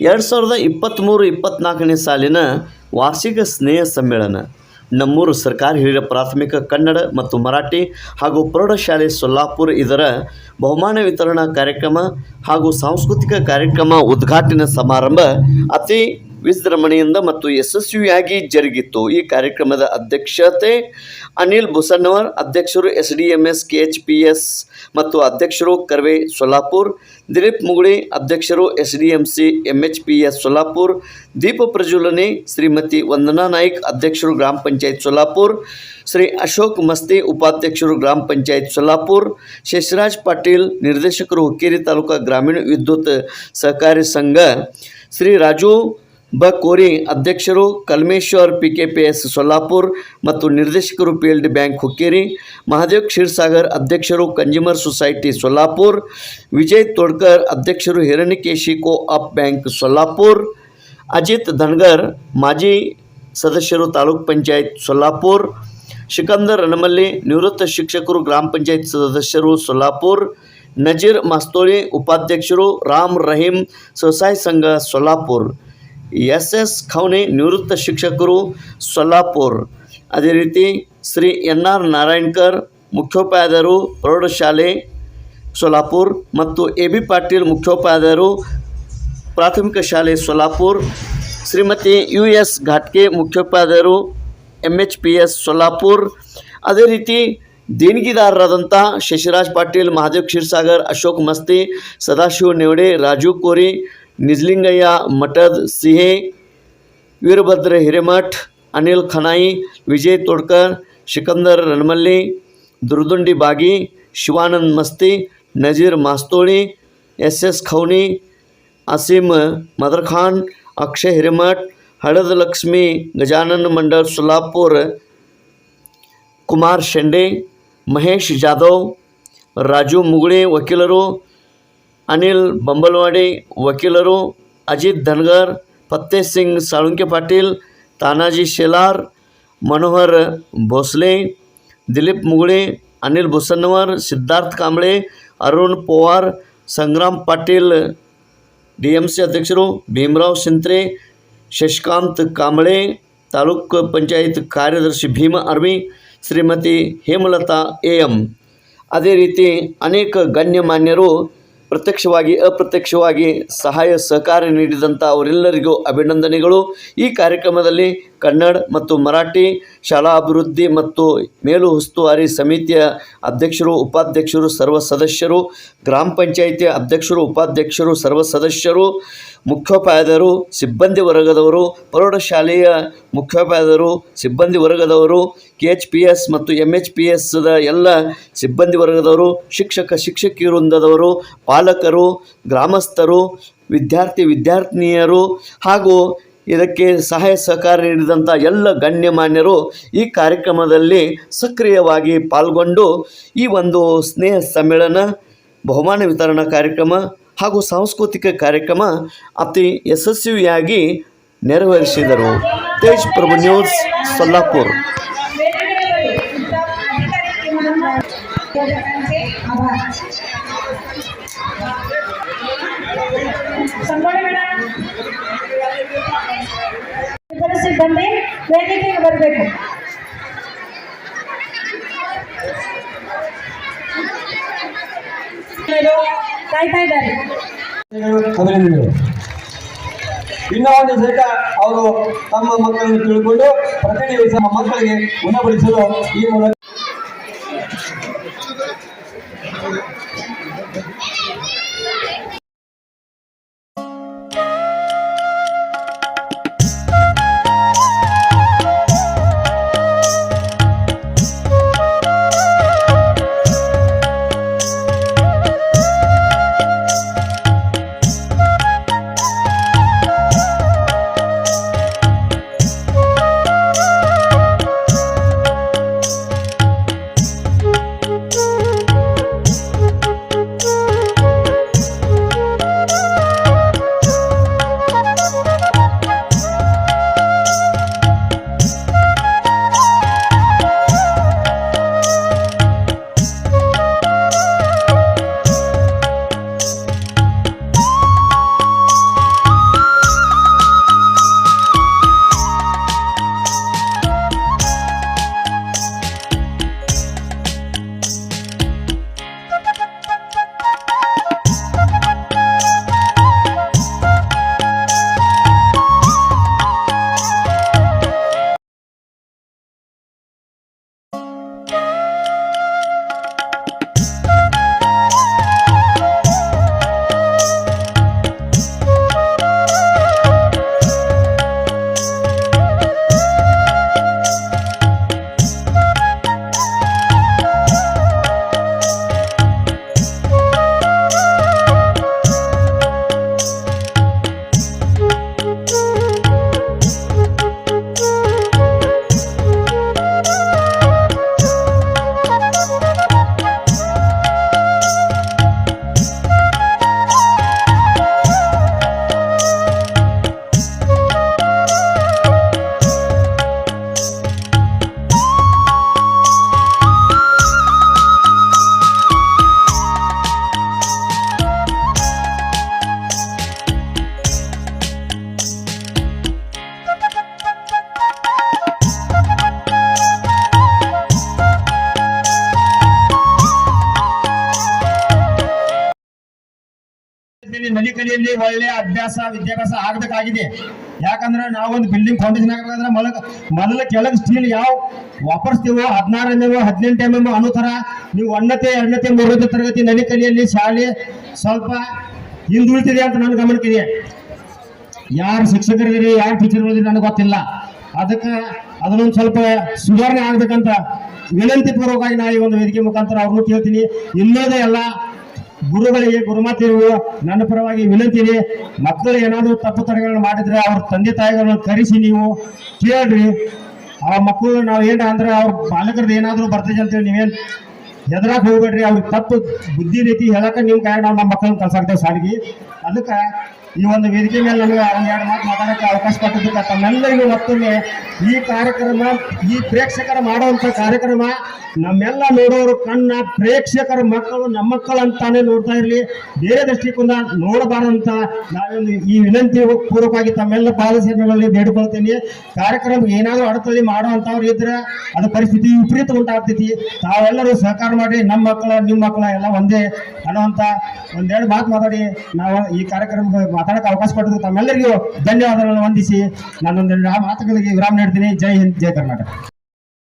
2023-24ನೇ ಸಾಲಿನ ವಾರ್ಷಿಕ ಸ್ನೇಹ ಸಮ್ಮೇಳನ ನಮ್ಮೂರು ಸರ್ಕಾರಿ ಹಿರಿಯ ಪ್ರಾಥಮಿಕ ಕನ್ನಡ ಮತ್ತು ಮರಾಠಿ ಹಾಗೂ ಪ್ರೌಢಶಾಲೆ ಸೊಲ್ಲಾಪುರ ಇದರ ಬಹುಮಾನ ವಿತರಣಾ ಕಾರ್ಯಕ್ರಮ ಹಾಗೂ ಸಾಂಸ್ಕೃತಿಕ ಕಾರ್ಯಕ್ರಮ ಉದ್ಘಾಟನಾ ಸಮಾರಂಭ ಅತಿ ವಿಜೃಂಭಣೆಯಿಂದ ಮತ್ತು ಯಶಸ್ವಿಯಾಗಿ ಜರುಗಿತು. ಈ ಕಾರ್ಯಕ್ರಮದ ಅಧ್ಯಕ್ಷತೆ ಅನಿಲ್ ಬುಸನ್ನವರ್, ಅಧ್ಯಕ್ಷರು SDMS KHPS ಮತ್ತು ಅಧ್ಯಕ್ಷರು ಕರ್ವೆ ಸೊಲ್ಲಾಪುರ್, ದಿಲೀಪ್ ಮುಗುಳಿ, ಅಧ್ಯಕ್ಷರು SDMC MHPS ಸೊಲ್ಲಾಪುರ್, ದೀಪ ಪ್ರಜ್ವಲನೆ ಶ್ರೀಮತಿ ವಂದನಾ ನಾಯ್ಕ್, ಅಧ್ಯಕ್ಷರು ಗ್ರಾಮ ಪಂಚಾಯತ್ ಸೊಲ್ಲಾಪುರ್, ಶ್ರೀ ಅಶೋಕ್ ಮಸ್ತಿ, ಉಪಾಧ್ಯಕ್ಷರು ಗ್ರಾಮ ಪಂಚಾಯತ್ ಸೊಲ್ಲಾಪುರ್, ಶಶಿರಾಜ್ ಪಾಟೀಲ್, ನಿರ್ದೇಶಕರು ಹುಕ್ಕೇರಿ ತಾಲೂಕಾ ಗ್ರಾಮೀಣ ವಿದ್ಯುತ್ ಸಹಕಾರಿ ಸಂಘ, ಶ್ರೀ ರಾಜು ಕೋರಿ, ಅಧ್ಯಕ್ಷರು ಕಲ್ಮೇಶ್ವರ್ PKPS ಸೊಲ್ಲಾಪುರ್ ಮತ್ತು ನಿರ್ದೇಶಕರು PLD ಬ್ಯಾಂಕ್ ಹುಕ್ಕೇರಿ, ಮಹಾದೇವ್ ಕ್ಷೀರ್ಸಾಗರ್, ಅಧ್ಯಕ್ಷರು ಕನ್ಸ್ಯೂಮರ್ ಸೊಸೈಟಿ ಸೊಲ್ಲಾಪುರ್, ವಿಜಯ್ ತೋಡ್ಕರ್, ಅಧ್ಯಕ್ಷರು ಹಿರಣ್ಯಕೇಶಿ ಕೋ-ಆಪ್ ಬ್ಯಾಂಕ್ ಸೊಲ್ಲಾಪುರ್, ಅಜಿತ್ ಧನ್ಗರ್, ಮಾಜಿ ಸದಸ್ಯರು ತಾಲೂಕ್ ಪಂಚಾಯತ್ ಸೊಲ್ಲಾಪುರ್, ಸಿಕಂದರ್ ರಣಮಲ್ಲಿ, ನಿವೃತ್ತ ಶಿಕ್ಷಕರು ಗ್ರಾಮ ಪಂಚಾಯತ್ ಸದಸ್ಯರು ಸೊಲ್ಲಾಪುರ್, ನಜೀರ್ ಮಾಸ್ತೋಳಿ, ಉಪಾಧ್ಯಕ್ಷರು ರಾಮ್ ರಹೀಂ ಸ್ವಸಹಾಯ ಸಂಘ ಸೊಲ್ಲಾಪುರ್, SS ಖೌನೆ, ನಿವೃತ್ತ ಶಿಕ್ಷಕರು ಸೊಲ್ಲಾಪುರ್, ಅದೇ ರೀತಿ ಶ್ರೀ NR ನಾರಾಯಣ್ಕರ್, ಮುಖ್ಯೋಪಾಧ್ಯಾಯರು ಪ್ರೌಢಶಾಲೆ ಸೊಲ್ಲಾಪುರ್ ಮತ್ತು AB ಪಾಟೀಲ್, ಮುಖ್ಯೋಪಾಧ್ಯಾಯರು ಪ್ರಾಥಮಿಕ ಶಾಲೆ ಸೊಲ್ಲಾಪುರ್, ಶ್ರೀಮತಿ US ಘಾಟ್ಕೆ, ಮುಖ್ಯೋಪಾಧ್ಯಾಯರು MHPS ಸೊಲ್ಲಾಪುರ್, ಅದೇ ರೀತಿ ದೇಣಿಗೆದಾರರಾದಂಥ ಶಶಿರಾಜ್ ಪಾಟೀಲ್, ಮಹಾದೇವ್ ಕ್ಷೀರ್ಸಾಗರ್, ಅಶೋಕ್ ಮಸ್ತಿ, ಸದಾಶಿವ ನೆವಡೆ, ರಾಜು ಕೋರಿ, ನಿಜಲಿಂಗಯ್ಯ ಮಠದ್ ಸಿಹೆ, ವೀರಭದ್ರ ಹಿರೇಮಠ್, ಅನಿಲ್ ಖನಾಯಿ, ವಿಜಯ್ ತೋಡ್ಕರ್, ಸಿಕಂದರ್ ರಣಮಲ್ಲಿ, ದುರ್ದುಂಡಿ ಬಾಗಿ, ಶಿವಾನಂದ್ ಮಸ್ತಿ, ನಜೀರ್ ಮಾಸ್ತೋಳಿ, SS ಖೌನಿ, ಅಸೀಮ್ ಮದರ್ಖಾನ್, ಅಕ್ಷಯ್ ಹಿರೇಮಠ್, ಹಳದ ಲಕ್ಷ್ಮಿ ಗಜಾನನ್ ಮಂಡಲ್ ಸೊಲ್ಲಾಪುರ್, ಕುಮಾರ್ ಶೆಂಡೆ, ಮಹೇಶ್ ಜಾಧವ್, ರಾಜು ಮುಗುಳೆ ವಕೀಲರು, ಅನಿಲ್ ಬಂಬಲ್ವಾಡಿ ವಕೀಲರು, ಅಜಿತ್ ಧನ್ಗರ್, ಫತ್ತೇ ಸಿಂಗ್ ಸಾಳುಂಕೆ ಪಾಟೀಲ್, ತಾನಾಜಿ ಶೇಲಾರ್, ಮನೋಹರ್ ಭೋಸ್ಲೆ, ದಿಲೀಪ್ ಮುಗುಳೆ, ಅನಿಲ್ ಬುಸನ್ನವರ್, ಸಿದ್ಧಾರ್ಥ್ ಕಾಂಬಳೆ, ಅರುಣ್ ಪವಾರ್, ಸಂಗ್ರಾಮ್ ಪಾಟೀಲ್ DMC ಅಧ್ಯಕ್ಷರು, ಭೀಮರಾವ್ ಸಿಂತ್ರೆ, ಶಶಿಕಾಂತ್ ಕಾಂಬಳೆ, ತಾಲೂಕ್ ಪಂಚಾಯತ್ ಕಾರ್ಯದರ್ಶಿ ಭೀಮ ಅರ್ವಿ, ಶ್ರೀಮತಿ ಹೇಮಲತಾ AM, ಅದೇ ರೀತಿ ಅನೇಕ ಗಣ್ಯಮಾನ್ಯರು ಪ್ರತ್ಯಕ್ಷವಾಗಿ ಅಪ್ರತ್ಯಕ್ಷವಾಗಿ ಸಹಾಯ ಸಹಕಾರ ನೀಡಿದಂಥ ಅವರೆಲ್ಲರಿಗೂ ಅಭಿನಂದನೆಗಳು. ಈ ಕಾರ್ಯಕ್ರಮದಲ್ಲಿ ಕನ್ನಡ ಮತ್ತು ಮರಾಠಿ ಶಾಲಾ ಅಭಿವೃದ್ಧಿ ಮತ್ತು ಮೇಲು ಉಸ್ತುವಾರಿ ಸಮಿತಿಯ ಅಧ್ಯಕ್ಷರು, ಉಪಾಧ್ಯಕ್ಷರು, ಸರ್ವ ಸದಸ್ಯರು, ಗ್ರಾಮ ಪಂಚಾಯಿತಿಯ ಅಧ್ಯಕ್ಷರು, ಉಪಾಧ್ಯಕ್ಷರು, ಸರ್ವ ಸದಸ್ಯರು, ಮುಖ್ಯೋಪಾಧ್ಯಾಯರು, ಸಿಬ್ಬಂದಿ ವರ್ಗದವರು, ಪ್ರೌಢಶಾಲೆಯ ಮುಖ್ಯೋಪಾಧ್ಯಾಯರು, ಸಿಬ್ಬಂದಿ ವರ್ಗದವರು, KHPS ಮತ್ತು MHPSದ ಎಲ್ಲ ಸಿಬ್ಬಂದಿ ವರ್ಗದವರು, ಶಿಕ್ಷಕಿ ವೃಂದದವರು, ಪಾಲಕರು, ಗ್ರಾಮಸ್ಥರು, ವಿದ್ಯಾರ್ಥಿನಿಯರು ಹಾಗೂ ಇದಕ್ಕೆ ಸಹಾಯ ಸಹಕಾರ ನೀಡಿದಂಥ ಎಲ್ಲ ಗಣ್ಯಮಾನ್ಯರು ಈ ಕಾರ್ಯಕ್ರಮದಲ್ಲಿ ಸಕ್ರಿಯವಾಗಿ ಪಾಲ್ಗೊಂಡು ಈ ಒಂದು ಸ್ನೇಹ ಸಮ್ಮೇಳನ, ಬಹುಮಾನ ವಿತರಣಾ ಕಾರ್ಯಕ್ರಮ ಹಾಗೂ ಸಾಂಸ್ಕೃತಿಕ ಕಾರ್ಯಕ್ರಮ ಅತಿ ಯಶಸ್ವಿಯಾಗಿ ನೆರವೇರಿಸಿದರು. ತೇಜ್ ಪ್ರಭು ನ್ಯೂಸ್, ಸೊಲ್ಲಾಪುರ್. ಸಿಬ್ಬಂದಿ ವೇದಿಕೆಗೆ ಬರಬೇಕು. ಕಾಯ್ತಾ ಇದ್ದಾರೆ. ಇನ್ನೂ ಒಂದು ಸಹಿತ ಅವರು ತಮ್ಮ ಮಕ್ಕಳನ್ನು ತಿಳ್ಕೊಂಡು ಪ್ರತಿನಿಧಿಸ ಮಕ್ಕಳಿಗೆ ಉಣಬಡಿಸಲು ಈ ಮೂಲಕ ಹೇಳ್ತೀನಿ, ನಲಿಕಲಿಯಲ್ಲಿ ಒಳ್ಳೆ ವಿದ್ಯಾಭ್ಯಾಸ ಆಗಬೇಕಾಗಿದೆ. ಯಾಕಂದ್ರೆ ನಾವೊಂದು ಬಿಲ್ಡಿಂಗ್ ಫೌಂಡೇಶನ್ ಆಗಬೇಕಾದ್ರೆ ಮೊದಲ ಕೆಳಗೆ ಸ್ಟೀಲ್ ಯಾವ ವಾಪರಿಸ್ತೀವೋ 16 mm 18 mm ಅನ್ನೋ ಥರ ನೀವು 1ನೇ 2ನೇ 3ನೇ ತರಗತಿ ನಲಿಕಲಿಯಲ್ಲಿ ಶಾಲೆ ಸ್ವಲ್ಪ ಹಿಂದುಳಿತಿದೆ ಅಂತ ನನ್ನ ಗಮನಕ್ಕಿದೆ. ಯಾರು ಶಿಕ್ಷಕರಿದ್ದೀರಿ, ಯಾರು ಟೀಚರ್ಗಳಿದ್ದೀರಿ ನನಗೆ ಗೊತ್ತಿಲ್ಲ. ಅದಕ್ಕೆ ಅದನ್ನೊಂದು ಸ್ವಲ್ಪ ಸುಧಾರಣೆ ಆಗ್ಬೇಕಂತ ವಿನಂತಿ ಪೂರ್ವಕವಾಗಿ ನಾ ಈ ಒಂದು ವೇದಿಕೆ ಮುಖಾಂತರ ಅವ್ರನ್ನೂ ಕೇಳ್ತೀನಿ. ಇನ್ನೋದ ಎಲ್ಲ ಗುರುಗಳಿಗೆ, ಗುರುಮಾತೆಯರು ನನ್ನ ಪರವಾಗಿ ವಿನಂತಿ ಇದೆ. ಮಕ್ಕಳು ಏನಾದರೂ ತಪ್ಪು ತಡೆಗಳನ್ನು ಮಾಡಿದ್ರೆ ಅವ್ರ ತಂದೆ ತಾಯಿಗಳನ್ನ ಕರೆಸಿ ನೀವು ಕೇಳ್ರಿ. ಆ ಮಕ್ಕಳು ನಾವು ಏನ ಅಂದ್ರೆ ಅವ್ರ ಪಾಲಕರದ್ದು ಏನಾದರೂ ಬರ್ತೈತೆ ಅಂತೇಳಿ ನೀವೇನು ಹೆದರಾಕ್ ಹೋಗ್ಬೇಡ್ರಿ. ಅವ್ರಿಗೆ ತಪ್ಪು ಬುದ್ಧಿ ರೀತಿ ಹೇಳಕ್ಕೆ ನಿಮ್ಮ ಕೈ ನಾವು ನಮ್ಮ ಮಕ್ಕಳನ್ನ ಕಳ್ಸಾಕ್ತೇವೆ ಸಾರಿಗೆ. ಅದಕ್ಕೆ ಈ ಒಂದು ವೇದಿಕೆ ಮೇಲೆ ನಮಗೆ ಒಂದೆರಡು ಮಾತು ಮಾತಾಡೋಕ್ಕೆ ಅವಕಾಶ ಕೊಟ್ಟಿದ್ದಕ್ಕೆ ತಮ್ಮೆಲ್ಲರಿಗೂ ಮತ್ತೊಮ್ಮೆ ಈ ಕಾರ್ಯಕ್ರಮ, ಈ ಪ್ರೇಕ್ಷಕರ ಮಾಡುವಂಥ ಕಾರ್ಯಕ್ರಮ ನಮ್ಮೆಲ್ಲ ನೋಡೋರು ಕಣ್ಣ ಪ್ರೇಕ್ಷಕರ ಮಕ್ಕಳು ನಮ್ಮ ಮಕ್ಕಳು ಅಂತಾನೆ ನೋಡ್ತಾ ಇರಲಿ, ಬೇರೆ ದೃಷ್ಟಿಕೋನ ನೋಡಬಾರ್ದಂತ ನಾವೊಂದು ಈ ವಿನಂತಿ ಪೂರ್ವಕವಾಗಿ ತಮ್ಮೆಲ್ಲ ಪಾದಸೇವೆಗಳಲ್ಲಿ ಬೇಡಿಕೊಳ್ತೀನಿ. ಕಾರ್ಯಕ್ರಮ ಏನಾದರೂ ಅಡತಳಿ ಮಾಡುವಂಥವ್ರು ಇದ್ರೆ ಅದು ಪರಿಸ್ಥಿತಿ ವಿಪರೀತ ಉಂಟಾಗ್ತೈತಿ. ತಾವೆಲ್ಲರೂ ಸಹಕಾರ ಮಾಡಿ ನಮ್ಮ ಮಕ್ಕಳ ನಿಮ್ಮ ಮಕ್ಕಳ ಎಲ್ಲ ಒಂದೇ ಅನ್ನುವಂಥ ಒಂದೆರಡು ಮಾತು ಮಾತಾಡಿ ನಾವು ಈ ಕಾರ್ಯಕ್ರಮಕ್ಕೆ ಮಾತಾಡೋಕ್ಕೆ ಅವಕಾಶ ಕೊಟ್ಟಿದ್ದು ತಮ್ಮೆಲ್ಲರಿಗೂ ಧನ್ಯವಾದಗಳನ್ನು ವಂದಿಸಿ ನಾನೊಂದೆರಡು ಮಾತುಗಳಿಗೆ ವಿರಾಮ ನೀಡ್ತೀನಿ. ಜೈ ಹಿಂದ್, ಜೈ ಕರ್ನಾಟಕ.